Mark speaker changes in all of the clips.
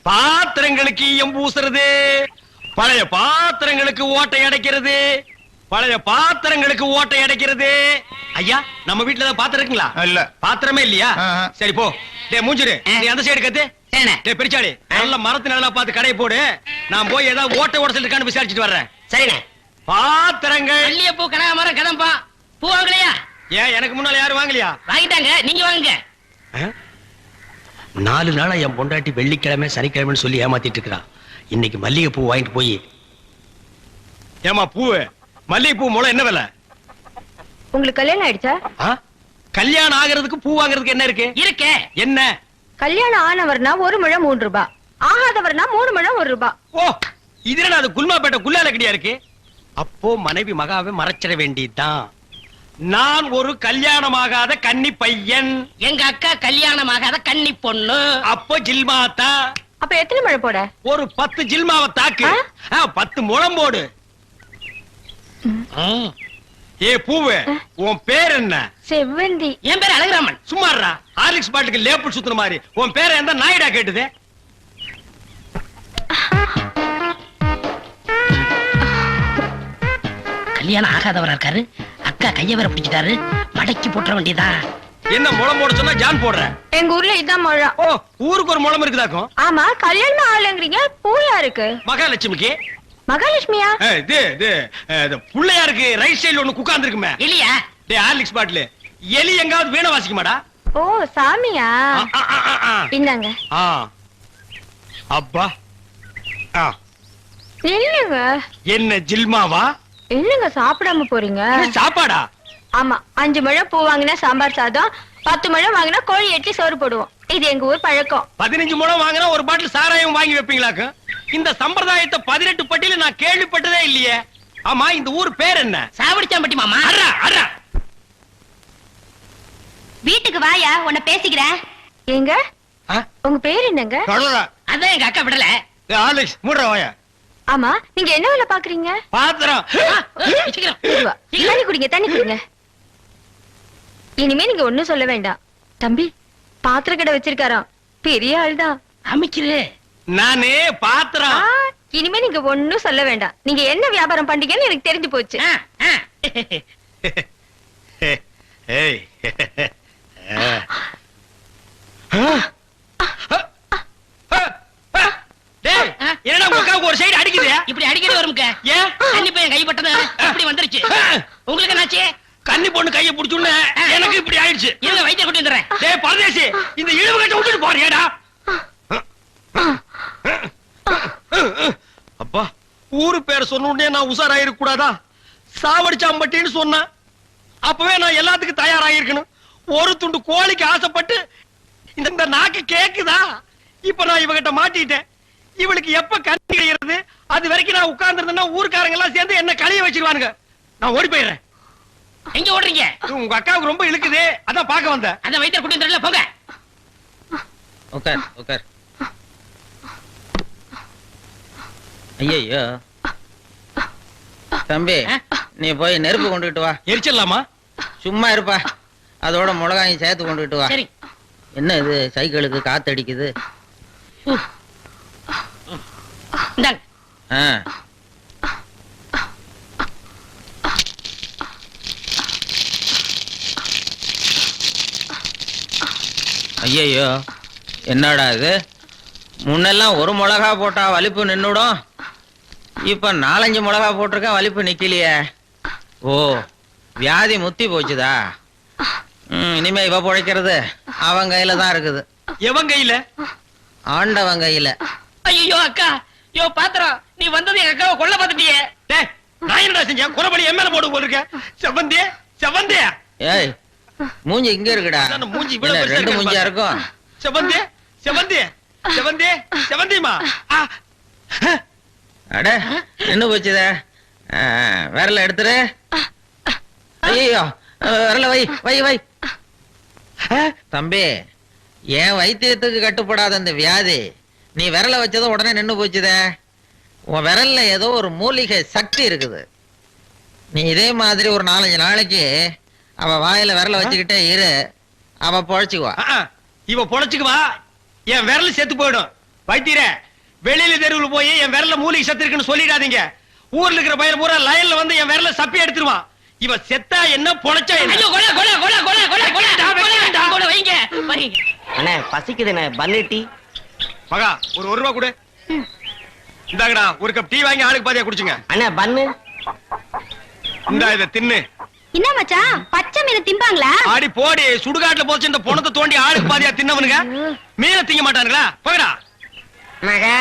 Speaker 1: பாத்திரங்களுக்கு ஈயம் பூசுறது, பழைய பாத்திரங்களுக்கு ஓட்டை அடைக்கிறது, பழைய பாத்திரங்களுக்கு ஓட்டை அடைக்கிறது. ஐயா, நம்ம வீட்டுல ஏதாவது பாத்திரம் இருக்குங்களா?
Speaker 2: இல்ல.
Speaker 1: பாத்திரமே இல்லையா? சரி போ. டேய் மூஞ்சிரு, நீ அந்த சைடு கத்து. டேய் பெரிச்சாளி, நல்ல மரத்து நல்லா பார்த்து கடையை போடு. நான் போய் ஏதாவது ஓட்டை உடசல் இருக்கான்னு விசாரிச்சுட்டு வர்றேன்.
Speaker 3: சரிண்ணே.
Speaker 1: பாத்திரங்கள்
Speaker 3: மல்லிகைப்பூ, கனகாமரம், கதம்பா பூ வாங்கலையா?
Speaker 1: ஏன் எனக்கு முன்னால யாரும் வாங்கலையா?
Speaker 3: வாங்கிட்டாங்க, நீங்க வாங்குங்க.
Speaker 1: 4 நாளா என் பொண்டாட்டி வெள்ளிக்கிழமை சனிக்கிழமைன்னு சொல்லி ஏமாத்திட்டு இருக்கிறான். இன்னைக்கு மல்லிகை பூ வாங்கிட்டு போய். ஏமா பூ, மல்லிகை பூ முளை என்ன விலை?
Speaker 4: உங்களுக்கு கல்யாணம் ஆயிடுச்சா?
Speaker 1: கல்யாணம் ஆகிறதுக்கு பூ வாங்குறதுக்கு என்ன இருக்கு?
Speaker 3: இருக்கே.
Speaker 1: என்ன?
Speaker 4: கல்யாணம் ஆனவர்னா 1 முழம் 3 ரூபாய், ஆகாதவர்னா 3 முழம் 1 ரூபாய்.
Speaker 1: ஓ, இதுல அது குல்மாப்பேட்டை குல்லால கடியா இருக்கு. அப்போ மனைவி மகாவை மறைச்சிட வேண்டியதுதான். நான் ஒரு கல்யாணமாகாத கன்னி பையன்,
Speaker 3: எங்க அக்கா கல்யாணமாகாத கன்னி பொண்ணு.
Speaker 1: அப்போ ஜில்மாத்தா.
Speaker 4: அப்ப எத்தனை முழம் போட?
Speaker 1: ஒரு 10 ஜில்மாவை தாக்கு. 10 முழம் போடு. ஏ பூவே, உன் பேர் என்ன?
Speaker 4: செவ்வந்தி.
Speaker 3: என் பேர் அழகுராமன்.
Speaker 1: சும்மாறா, ஹார்லிக்ஸ் பாட்டுக்கு லேபிள் சுத்துற மாதிரி. உன் பேரை எந்த நாயிடா கேட்டுது?
Speaker 3: கல்யாணம் ஆகாதவரா இருக்காரு, அக்கா கைய வேற பிடிச்சிட்டாரு, மடக்கி போட்டுற வேண்டியதா.
Speaker 1: என்ன முளம் போட சொன்னா ஜான் போடுற?
Speaker 4: எங்க ஊர்ல இதான் முழம்.
Speaker 1: ஓ, ஊருக்கு ஒரு முளம் இருக்குதாக்கும்.
Speaker 4: ஆமா, கல்யாணம் ஆகலங்கறீங்க, பூ யாருக்கு?
Speaker 1: மகாலட்சுமிக்கு.
Speaker 4: மகாலட்சுமியா?
Speaker 1: இது புள்ளையாருக்கு ரைட் சைடுல ஒண்ணு உட்கார்ந்து இருக்குமே.
Speaker 3: இல்லையா?
Speaker 1: டேய் ஹார்லிக்ஸ் பாட்டில், எலி எங்காவது வீணை வாசிக்க மாடா?
Speaker 4: ஓ, சாமியா? இந்தாங்க.
Speaker 1: அப்பா.
Speaker 4: என்னங்க?
Speaker 1: என்ன ஜில்மாவா?
Speaker 4: என்னங்க சாப்பிடாம போறீங்க?
Speaker 1: சாப்பாடா?
Speaker 4: ஆமா, 5 முழம் பூ வாங்கினா சாம்பார் சாதம், 10 முழம் வாங்கினா கோழி எட்டி சோறு போடுவோம். இது எங்க ஊர் பழக்கம். 15
Speaker 1: முழம் வாங்கினா ஒரு பாட்டில் சாராயம் வாங்கி வைப்பீங்களாக்கு? இந்த சம்பிரதாயத்தை 18 பட்டியல நான் கேள்விப்பட்டதே இல்லையே. ஆமா, இந்த ஊர் பேர் என்ன?
Speaker 3: சாவடிச்சாம்பட்டி மாமா.
Speaker 1: அறா அறா.
Speaker 4: வீட்டுக்கு வாயா, உன்னை பேசிக்கிறேன். ஏங்க, உங்க பேர் என்னங்க?
Speaker 3: அதான் எங்க அக்கா விடல.
Speaker 1: ஹார்லிக்ஸ் மூடுற வாயா.
Speaker 4: ஆமா, நீங்க என்ன வேலை பாக்குறீங்க?
Speaker 1: பாத்திரம்.
Speaker 4: தண்ணி குடிங்க, தண்ணி குடிங்க. இனிமே நீங்க ஒண்ணும் சொல்ல வேண்டாம். தம்பி பாத்திர கடை வச்சிருக்காராம், பெரிய ஆள்தான்.
Speaker 3: அமைக்கிறே.
Speaker 1: நானே பாத்திரம்.
Speaker 4: இனிமே நீங்க ஒண்ணும் சொல்ல வேண்டாம். நீங்க என்ன வியாபாரம் பண்றீங்கன்னு எனக்கு தெரிஞ்சு போச்சு.
Speaker 1: என்னடா உனக்கு ஒரு சைடு அடிக்குது?
Speaker 3: இப்படி அடிக்கடி வரும்க்க.
Speaker 1: ஏன்?
Speaker 3: கன்னி பையன் கைப்பட்டது இப்படி வந்துருச்சு. உங்களுக்கு என்னாச்சு?
Speaker 1: கன்னி பொண்ணு கையை பிடிச்சுன்னு எனக்கு இப்படி ஆயிடுச்சு.
Speaker 3: இருங்க, வைத்தியம் கொண்டு வந்துடுறேன்.
Speaker 1: டேய் பரதேசி, இந்த இழுவு கட்ட விட்டுட்டு போறியாடா? அப்பா, ஊரு பேர் சொன்ன உடனே நான் உசாராயிருக்க கூடாதா? சாவடிச்சாம்பட்டின்னு சொன்ன அப்பவே நான் எல்லாத்துக்கும் தயாராயிருக்கணும். ஒரு துண்டு கோழிக்கு ஆசைப்பட்டு இந்த நாக்கு கேக்குதா? இப்ப நான் இவகிட்ட மாட்டிட்டேன். இவளுக்கு எப்ப கண்ணி கிடைக்கிறது? அது வரைக்கும் நான் உட்கார்ந்துருந்தேன்னா ஊர்க்காரங்க எல்லாம் சேர்ந்து என்ன கழிய வச்சிருவானுங்க. நான் ஓடி போயிடுறேன்.
Speaker 3: எங்க ஓடுறீங்க?
Speaker 1: உங்க அக்காவுக்கு ரொம்ப இழுக்குது, அதான் பார்க்க வந்தேன்.
Speaker 3: அதான் வைத்தியம் கொண்டு வந்துடல, போங்க.
Speaker 5: உட்கார் உட்கார். ஐயோ தம்பி, நீ போய் நெருப்பு கொண்டுகிட்டு வா.
Speaker 1: எரிச்சிடலாமா?
Speaker 5: சும்மா இருப்பா, அதோட மிளகாயும் சேர்த்து கொண்டுகிட்டு வா.
Speaker 3: சரி.
Speaker 5: என்ன இது, சைக்கிளுக்கு காத்து அடிக்குது? ஐயோ, என்னடா இது? முன்னெல்லாம் ஒரு மிளகா போட்டா வலிப்பு நின்னுடும், இப்ப 4-5 மிளகா போட்டிருக்க, வலிப்பு நிக்கலையே. ஓ, வியாதி முத்தி போச்சுதா? இனிமே இவ பொழைக்கிறது அவன் கையில தான் இருக்குது.
Speaker 1: எவன் கையில?
Speaker 5: ஆண்டவன் கையில.
Speaker 3: ஐயோ அக்கா, யோ பாத்திரம், நீ வந்தது எங்க அக்காவை கொல்ல பார்த்துட்டியே.
Speaker 1: டேய், நான் என்னடா செஞ்சேன்? குறபடி என் மேல போட்டு போட்டுருக்க. செவந்தே செவந்தே.
Speaker 5: ஏய், மூஞ்சி இங்க இருக்குடா.
Speaker 1: மூஞ்சி இவ்வளவு பெருசா
Speaker 5: ரெண்டு மூஞ்சியா இருக்கும்.
Speaker 1: செவந்தே செவந்தே செவந்தே செவந்திமா.
Speaker 5: அட, என்ன போச்சுதே? விரல எடுத்துரு. ஐயோ, விரல வை வை வை. தம்பி, என் வைத்தியத்துக்கு கட்டுப்படாத இந்த வியாதி நீ விரல வச்சதும் உடனே நின்னு போச்சுதே. உன் விரல்ல ஏதோ ஒரு மூலிகை சக்தி இருக்குது. நீ இதே மாதிரி ஒரு 4-5 நாளைக்கு அவ வாயில விரல வச்சுக்கிட்டே இரு, அவ பொழைச்சுக்குவா.
Speaker 1: இவ பொழைச்சுக்குவா, என் விரல் செத்து போயிடும். வைத்தியரே, வெளியில தெருவுல போய் என் விரல்ல மூலிகை சத்து இருக்குன்னு சொல்லிடாதீங்க. ஊர்ல இருக்கிற பையன் பூரா லைன்ல வந்து என் விரல்ல சப்பி எடுத்துருவான். இவ செத்தா என்ன பொழைச்சா என்ன?
Speaker 3: ஐயோ கொலை கொலை கொலை கொலை கொலை கொலை கொலை கொலை வைங்க வரீங்க.
Speaker 2: அண்ணே பசிக்குதுண்ணே, பன்னு டீ.
Speaker 1: மகா ஒரு 1 ரூபா கொடு. இந்தாங்கடா ஒரு கப் டீ வாங்கி ஆளுக்கு பாதியா குடிச்சுங்க.
Speaker 2: அண்ணே பன்னு.
Speaker 1: இந்தா இத தின்னு.
Speaker 4: என்ன மச்சான், பச்சை மீன் திம்பாங்களா?
Speaker 1: ஆடி போடி, சுடுகாட்டுல போச்சு இந்த பொணத்தை தோண்டி ஆளுக்கு பாதியா தின்னவனுங்க மீனை திங்க மாட்டானுங்களா? போகடா.
Speaker 6: மகா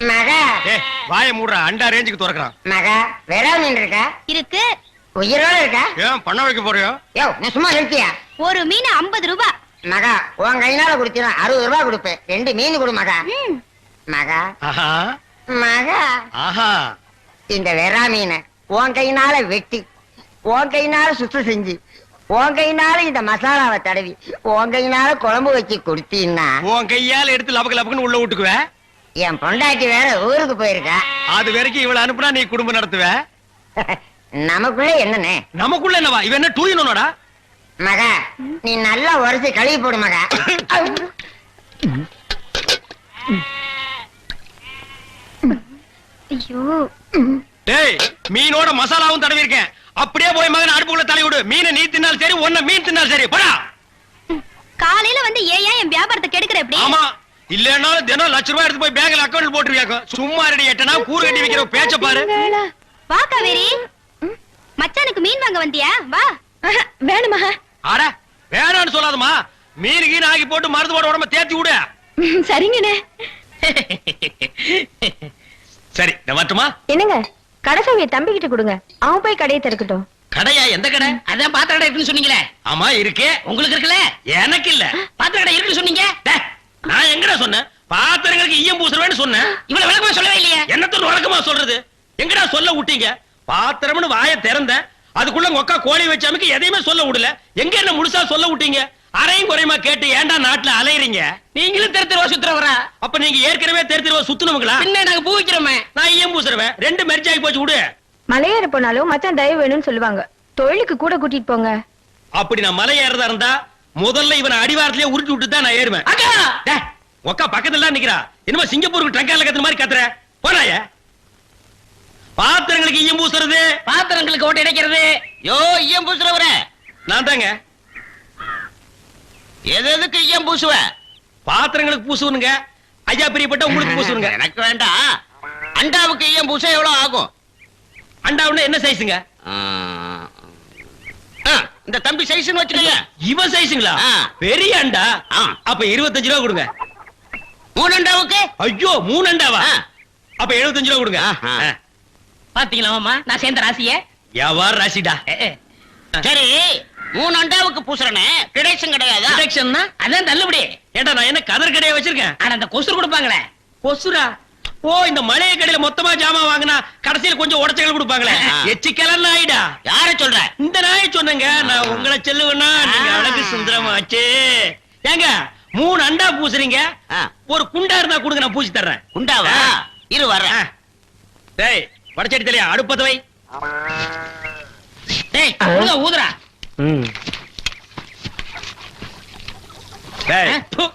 Speaker 6: மகா
Speaker 1: ஏய் வாயை மூடுறா, அண்டா ரேஞ்சுக்கு துறக்குறான்.
Speaker 6: மகா வெறா மீன் இருக்கா?
Speaker 4: இருக்கு.
Speaker 6: உயிரோட இருக்கா?
Speaker 1: ஏன் பண்ண வைக்க போறியோ?
Speaker 6: யோ நீ சும்மா நிறுத்தியா?
Speaker 4: ஒரு மீன் 50 ரூபாய்.
Speaker 6: மகா உன் கையினால குடுத்தீனா 60 ரூபாய் கொடுப்பேன். 2 மீன் கொடு மகா. மகா
Speaker 1: ஆஹா
Speaker 6: மகா
Speaker 1: ஆஹா.
Speaker 6: இந்த வெறா மீனை உன் கையினால வெட்டி, உன் கையினால சுத்தம் செஞ்சு, உன் கையினால இந்த மசாலாவை தடவி, உன் கையினால குழம்பு வச்சு கொடுத்தீன்னா
Speaker 1: உன் கையால எடுத்து லபக்கு லபக்குன்னு உள்ள விட்டுக்குவ.
Speaker 6: என் பொண்டாட்டி வேற ஊருக்கு போயிருக்கா.
Speaker 1: அது வரைக்கும் இவள அனுப்புனா நீ குடும்பம் நடத்துவ.
Speaker 6: நமக்குள்ள என்னன்னு
Speaker 1: நமக்குள்ள என்னவா? இவன் என்ன டூயினோடா?
Speaker 6: மகா நீ நல்லா உரைச்சு கழுவி போடு மகா.
Speaker 4: ஐயோ,
Speaker 1: டேய் மீனோட மசாலாவும் தடவி இருக்கேன். அப்படியே போய் மகன் அடுப்புக்குள்ள தலை விடு. மீனை நீ தின்னாலும் சரி, ஒன்ன மீன் தின்னாலும் சரி. போடா.
Speaker 4: காலையில வந்து ஏன் என் வியாபாரத்தை கெடுக்கிற எப்படி?
Speaker 1: ஆமா, இல்லன்னாலும் தினம் லட்ச ரூபாய் எடுத்து போய் பேங்க்ல அக்கவுண்ட் போட்டுருவியாக்கும். சும்மா ரெடி எட்டனா கூறு கட்டி வைக்கிற பேச்ச பாரு.
Speaker 4: வா காவேரி, மச்சானுக்கு மீன் வாங்க வந்தியா? வா. வேணுமா?
Speaker 1: அட வேணான்னு சொல்லாதம்மா. மீன் கீன் ஆகி போட்டு மருந்து போட உடம்ப தேத்தி விடு.
Speaker 4: சரிங்கண்ணே.
Speaker 1: சரி நான் வரட்டுமா?
Speaker 4: என்னங்க, கடைசாவிய தம்பி கிட்ட கொடுங்க, அவன் போய் கடையை திறக்கட்டும்.
Speaker 1: கடையா? எந்த கடை?
Speaker 3: அதான் பாத்திர கடை இருக்குன்னு சொன்னீங்களே.
Speaker 1: ஆமா இருக்கே.
Speaker 3: உங்களுக்கு இருக்குல்ல?
Speaker 1: எனக்கு இல்ல.
Speaker 3: பாத்திர கடை இருக்குன்னு சொன்னீங்க.
Speaker 1: டேய், நான் எங்கடா சொன்னேன்? பாத்திரங்களுக்கு ஈயம் பூசுறவேன்னு சொன்னேன்.
Speaker 3: இவ்வளவு விளக்கமா சொல்லவே இல்லையே.
Speaker 1: என்னத்தோட வழக்கமா சொல்றது? எங்கடா சொல்ல விட்டீங்க? பாத்திரம்னு வாயை திறந்த அதுக்குள்ள உங்க அக்கா கோழி வச்சாமக்கு எதையுமே சொல்ல விடல. எங்க என்ன முழுசா சொல்ல விட்டீங்க? அரையும் குறையுமா கேட்டு ஏன்டா நாட்டுல அலையறீங்க?
Speaker 3: நீங்களும் தெரு தெருவா சுத்துறவரா?
Speaker 1: அப்ப நீங்க ஏற்கனவே தெரு சுத்துனவங்களா?
Speaker 3: பின்ன நாங்க பூ வைக்கிறோமே.
Speaker 1: நான் ஈயம் பூசுறவன். 2 மெர்ஜ் ஆகி போச்சு விடு.
Speaker 4: மலையேற போனாலும் மச்சான் தயவு வேணும்னு சொல்லுவாங்க. தொழிலுக்கு கூட கூட்டிட்டு போங்க.
Speaker 1: அப்படி நான் மலை ஏறதா இருந்தா முதல்ல இவனை அடிவாரத்திலேயே உருட்டி விட்டு தான் நான் ஏறுவேன்.
Speaker 3: அக்கா
Speaker 1: டேய், உக்கா பக்கத்துல தான் நிக்கிறா. என்னமோ சிங்கப்பூருக்கு ட்ரங்கால கத்துற மாதிரி கத்துற. போறாய. பாத்திரங்களுக்கு ஈயம் பூசுறது.
Speaker 3: பாத்திரங்களுக்கு ஓட்டை அடைக்கிறது.
Speaker 5: யோ ஈயம் பூசுறவரே,
Speaker 1: நான் தாங்க.
Speaker 5: எதுக்கு ஈயம் பூசுவ?
Speaker 1: பாத்திரங்களுக்கு பூசுவனுங்க. ஐயா பிரியப்பட்ட உங்களுக்கு பூசுவனுங்க.
Speaker 5: எனக்கு வேண்டாம். அண்டாவுக்கு ஈயம் பூச எவ்வளவு ஆகும்?
Speaker 1: அண்டாவுன்னா என்ன சைஸுங்க?
Speaker 5: இந்த தம்பி சைஸ்னு வச்சுக்கோங்க.
Speaker 1: இவன் சைஸுங்களா?
Speaker 5: ஆ.
Speaker 1: பெரிய அண்டா.
Speaker 5: ஆ.
Speaker 1: அப்ப 25 ரூபா கொடுங்க.
Speaker 5: 3 அண்டாவுக்கு?
Speaker 1: ஐயோ 3 அண்டாவா?
Speaker 5: ஆ.
Speaker 1: அப்ப 75 ரூபா கொடுங்க.
Speaker 5: ஆஹா.
Speaker 3: பாத்தீங்களா மாமா, நான் சேர்ந்த ராசிய.
Speaker 1: வியாபார ராசிடா.
Speaker 5: சரி 3 அண்டாவுக்கு பூசுறனே கிடைச்சும் கிடையாதா?
Speaker 1: டிடக்ஷன்னா
Speaker 3: அதான் தள்ளுபடி.
Speaker 1: ஏண்டா நான் என்ன கதர் கடையை வச்சிருக்கேன்?
Speaker 3: ஆனா அந்த கொசுறு கொடுப்பாங்களே.
Speaker 1: கொசுரா? ஓ, இந்த மளிகை கடையில மொத்தமா ஜாமான் வாங்கினா கடைசியில கொஞ்சம் உடச்சல் கொடுப்பாங்களே.
Speaker 5: ஆ.
Speaker 1: எச்சிக்கலன்னு ஆயிடா.
Speaker 5: யார சொல்ற?
Speaker 1: இந்த நாயை சொன்னங்க. நான் உங்களை செல்லுவேன்னா நீங்க அழகு சுந்தரமாச்சு. ஏங்க 3 அண்டா பூசுறீங்க,
Speaker 5: ஆ.
Speaker 1: ஒரு குண்டா இருந்தா கொடுங்க, நான் பூசி தர்றேன்.
Speaker 5: குண்டாவா?
Speaker 1: ஆ.
Speaker 5: இரு வர்றேன்.
Speaker 1: டேய் வடச்சடி தலையா, அடுப்பத வை.
Speaker 3: டேய் ஊதுறா.
Speaker 1: டேய் ப்பு.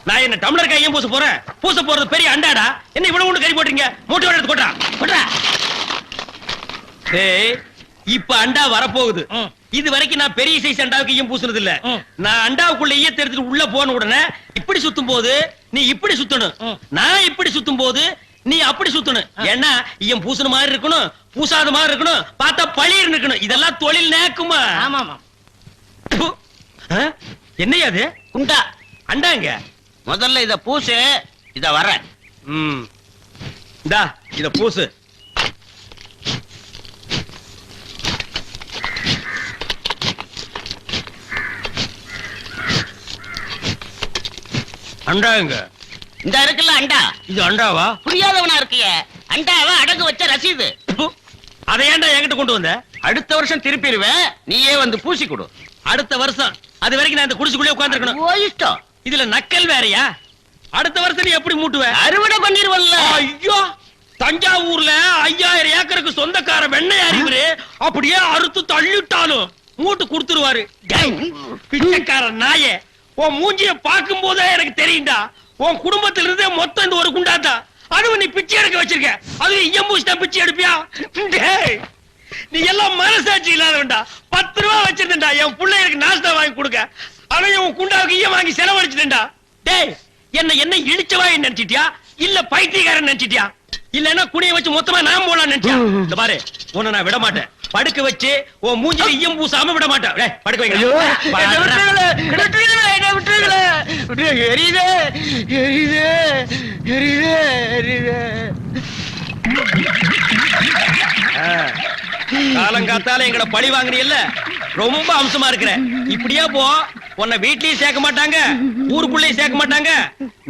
Speaker 1: நான் என்ன டம்ளர் கையும் பூச போறேன்? பூச போறது பெரிய அண்டாடா. என்ன இவ்வளவு ஒண்ணு கறி போட்டீங்க? மூட்டை எடுத்து கொட்டா
Speaker 3: போடுறா.
Speaker 1: டேய் இப்ப அண்டா வரப்போகுது.
Speaker 3: ம்.
Speaker 1: இது வரைக்கும் நான் பெரிய சைஸ் அண்டாவுக்கு ஈயம் பூசுனது இல்ல.
Speaker 3: ம்.
Speaker 1: நான் அண்டாவுக்குள்ள ஈயத்தை எடுத்துட்டு உள்ள போன உடனே இப்படி சுத்தும் போது நீ இப்படி சுத்தணும்.
Speaker 3: ம்.
Speaker 1: நான் இப்படி சுத்தும் போது நீ அப்படி சுத்தணும். ஏன்னா ஈயம் பூசுன மாதிரி இருக்கணும், பூசாத மாதிரி இருக்கணும், பார்த்தா பளிர் இருக்கணும். இதெல்லாம் தொழில் நேக்குமா?
Speaker 3: ஆமா ஆமா.
Speaker 1: ப்பு. ஆ? என்னையா அது?
Speaker 5: குண்டா.
Speaker 1: அண்டாங்க.
Speaker 5: முதல்ல இத பூசு. இத வர்றேன்.
Speaker 1: ம். இந்தா இத பூசு. அண்டாங்க.
Speaker 5: இந்த இருக்குல்ல அண்டா.
Speaker 1: இது அண்டாவா?
Speaker 5: புரியாதவனா இருக்கியே. அண்டாவை அடகு வச்ச ரசீது.
Speaker 1: ப்பு. அதை ஏன்டா என்கிட்ட கொண்டு வந்த?
Speaker 5: அடுத்த வருஷம் திருப்பிடுவேன். நீயே வந்து பூசி கொடு.
Speaker 1: அடுத்த வருஷம். அது வரைக்கும் நான் இந்த குடிசுக்குள்ளே உட்கார்ந்திருக்கணும்.
Speaker 5: ஓ இஷ்டம்.
Speaker 1: இதுல நக்கல் வேறயா? அடுத்த வருஷம் நீ எப்படி மூட்டுவ?
Speaker 5: அறுவடை பண்ணிருவல்ல.
Speaker 1: ஐயோ, தஞ்சாவூர்ல 5000 ஏக்கருக்கு சொந்தக்கார வெண்ணையார் இவரு. அப்படியே அறுத்து தள்ளிட்டாலும் மூட்டு கொடுத்துருவாரு. பிச்சைக்கார நாயே, உன் மூஞ்சிய பார்க்கும் போதே எனக்கு தெரியும்டா உன் குடும்பத்துல இருந்தே மொத்தம் இந்த ஒரு குண்டாத்தா. அதுவும் நீ பிச்சை எடுக்க வச்சிருக்க. அதுவும் இயம்பூசி தான் பிச்சை எடுப்பியா? டேய், நீ எல்லாம் மனசாட்சி இல்லாதவன்டா. 10 ரூபா வச்சிருந்தா என் பிள்ளைகளுக்கு நாஸ்தா வாங்கி கொடுக்க. அவன் உன் குண்டாவுக்கு ஈயம் வாங்கி செலவழிச்சிட்டா. டேய், என்ன இழிச்சவாய் நினைச்சிட்டியா இல்ல பைத்தியக்காரன் நினைச்சிட்டியா? இல்லன்னா குனிய வச்சு மொத்தமா நான் போலாம் நினைச்சியா? இந்த பாரு, உன்னை நான் விட மாட்டேன். படுக்க வச்சு உன் மூஞ்சில ஈயம் பூசாம விட மாட்டேன். டேய், படுக்க வைங்க. காலங்காத்தால எங்களை பழி வாங்குறீல்ல, ரொம்ப அம்சமா இருக்கிற. இப்படியா போ, உன்னை வீட்லயும் சேர்க்க மாட்டாங்க, ஊருக்குள்ளயும் சேர்க்க மாட்டாங்க.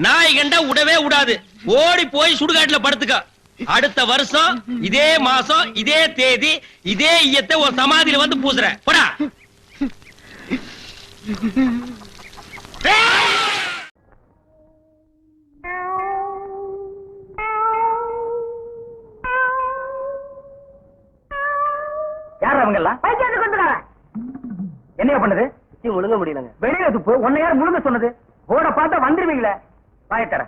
Speaker 1: நாய் கண்டா விடவே விடாது. ஓடி போய் சுடுகாட்டுல படுத்துக்க. அடுத்த வருஷம் இதே மாசம் இதே தேதி இதே ஈயத்தை ஒரு சமாதியில வந்து பூசுறேன். போடா.
Speaker 7: யார் அவங்க எல்லாம்? என்ன பண்ணுது?
Speaker 2: முழுங்க முடியலங்க.
Speaker 7: வெளியில துப்பு. உன்னை யார் முழுங்க சொன்னது? போட பார்த்தா வந்துருவீங்களே. வாயத்தர.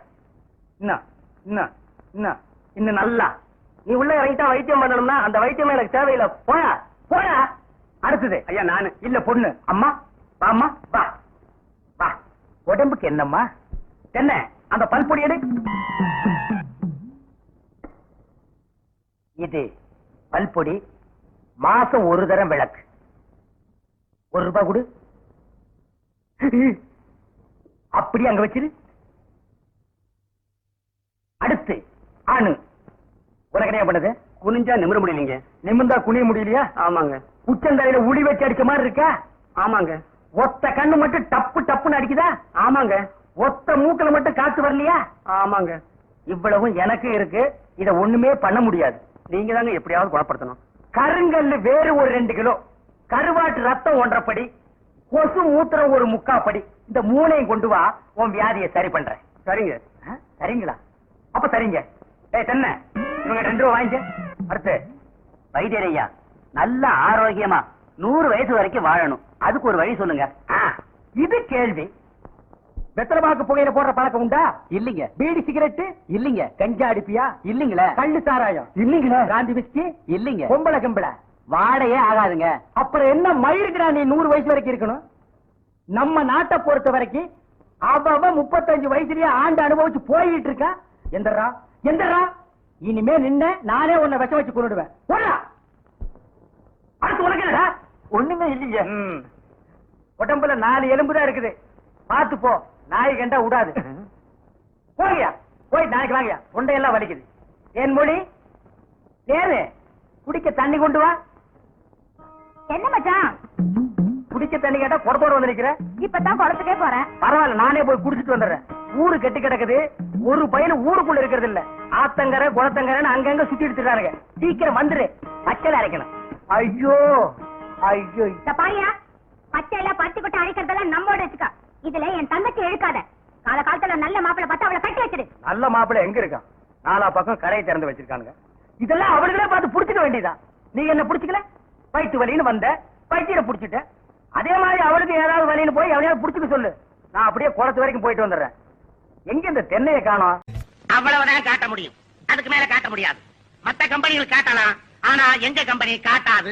Speaker 7: இன்னும் நல்லா
Speaker 2: நீ உள்ள இறங்கிட்டா வைத்தியம் பண்ணணும்னா அந்த வைத்தியம் எனக்கு தேவையில்லை.
Speaker 7: போயா போயா. அடுத்தது ஐயா நானு இல்ல பொண்ணு. அம்மா வாம்மா வா வா. உடம்புக்கு என்னம்மா? என்ன அந்த பல்பொடி எடு. இது பல்பொடி. மாசம் ஒரு தரம் விளக்கு. ₹1 கொடு. அப்படி அங்க வச்சிரு. அடுத்து ஆணு. உனக்கு என்ன பண்ணுது?
Speaker 2: குனிஞ்சா நிமிர முடியலீங்க.
Speaker 7: நிமிர்ந்தா குனிய முடியலையா?
Speaker 2: ஆமாங்க.
Speaker 7: உச்சந்தலையில உளி வச்சு அடிச்ச மாதிரி இருக்கா?
Speaker 2: ஆமாங்க.
Speaker 7: ஒத்த கண்ணு மட்டும் டப்பு டப்புன்னு அடிக்குதா?
Speaker 2: ஆமாங்க.
Speaker 7: ஒத்த மூக்குல மட்டும் காத்து வரலையா?
Speaker 2: ஆமாங்க.
Speaker 7: இவ்வளவும் எனக்கு இருக்கு. இத ஒண்ணுமே பண்ண முடியாது.
Speaker 2: நீங்க தாங்க எப்படியாவது குணப்படுத்தணும்.
Speaker 7: கருங்கல்லு வேறு ஒரு 2 கிலோ, கருவாட்டு ரத்தம் 1.5 படி, கொசு மூத்திரம் ஒரு 3/4 படி. இந்த 3ஐயும் கொண்டு வா, உன் வியாதியை சரி பண்றேன்.
Speaker 2: சரிங்க.
Speaker 7: சரிங்களா? அப்ப சரிங்க. ஏய் தென்ன, இவங்க 2 ரூபா வாங்கிக்க. அடுத்து
Speaker 2: வைத்தியரையா, நல்ல ஆரோக்கியமா 100 வயசு வரைக்கும் வாழணும். அதுக்கு ஒரு வழி சொல்லுங்க.
Speaker 7: இது கேள்வி. வெத்தலமாக்கு புகையில போடுற பழக்கம் உண்டா?
Speaker 2: இல்லீங்க.
Speaker 7: பீடி சிகரெட்டு
Speaker 2: இல்லீங்க.
Speaker 7: கஞ்சா அடிப்பியா?
Speaker 2: இல்லீங்களே.
Speaker 7: கள்ளு சாராயம்
Speaker 2: இல்லீங்களே.
Speaker 7: காந்தி விஸ்கி
Speaker 2: இல்லீங்க.
Speaker 7: பொம்பளை கம்பளை
Speaker 2: வாடையே ஆகாதுங்க.
Speaker 7: அப்புறம் என்ன மயிருக்குடா நீ 100 வயசு வரைக்கும் இருக்கணும்? நம்ம நாட்டை பொறுத்த வரைக்கும் அவ 35 வயசுலயே ஆண்டு அனுபவிச்சு போயிட்டு இருக்கா. எந்தரா எந்தரா இனிமே நின்ன நானே உன்னை விஷம் வச்சு கொண்டுடுவேன். போடா. அடுத்து உனக்கு என்னடா?
Speaker 2: ஒண்ணுமே இல்லீங்க.
Speaker 7: உடம்புல 4 எலும்பு தான் இருக்குது. பாத்து போ, நாய் கண்டா விடாது. போய்யா போய் நாளைக்கு வாங்கயா. தொண்டையெல்லாம் வலிக்குது. என் மொழி நேரு, குடிக்க தண்ணி கொண்டு வா.
Speaker 4: என்ன மச்சான்?
Speaker 7: குடிக்க தண்ணி கேட்டா குடத்தோட வந்து நிக்கிற.
Speaker 4: இப்பதான் குளத்துக்கே போறேன்.
Speaker 7: பரவாயில்ல, நானே போய் குடிச்சிட்டு வந்துடுறேன். ஊரு கெட்டு கிடக்குது. ஒரு பையன் ஊருக்குள்ள இருக்கிறது இல்ல. ஆத்தங்கரை குளத்தங்கரைன்னு அங்கங்க சுத்தி எடுத்துறாங்க. சீக்கிரம் வந்துரு, பச்சை அரைக்கணும். ஐயோ ஐயோ.
Speaker 4: பாரியா, பச்சை எல்லாம் பருத்தி கொட்டை அரைக்கிறதெல்லாம் நம்மோட வச்சுக்கா. இதுல என் தங்கச்சி இழுக்காத. காலகாலத்துல நல்ல மாப்பிளை பார்த்து அவளை கட்டி வச்சிரு.
Speaker 7: நல்ல மாப்பிள்ளை எங்க இருக்கான்? 4 பக்கம் கரையை திறந்து வச்சிருக்கானுங்க. இதெல்லாம் அவளுகளே பார்த்து புடிச்சுக்க வேண்டியதா? நீ என்ன புடிச்சுக்கல? வயிற்று வலின்னு வந்த, வயிற்ற புடிச்சிட்ட. அதே மாதிரி அவளுக்கு ஏதாவது வலின்னு போய் அவனையாவது புடிச்சுக்க சொல்லு. நான் அப்படியே குளத்து வரைக்கும் போயிட்டு வந்துடுறேன். எங்க இந்த தென்னையை காணோம்?
Speaker 2: அவ்வளவுதான் காட்ட முடியும். அதுக்கு மேல காட்ட முடியாது. மத்த கம்பெனிகள் காட்டலாம், ஆனா எங்க கம்பெனி காட்டாது.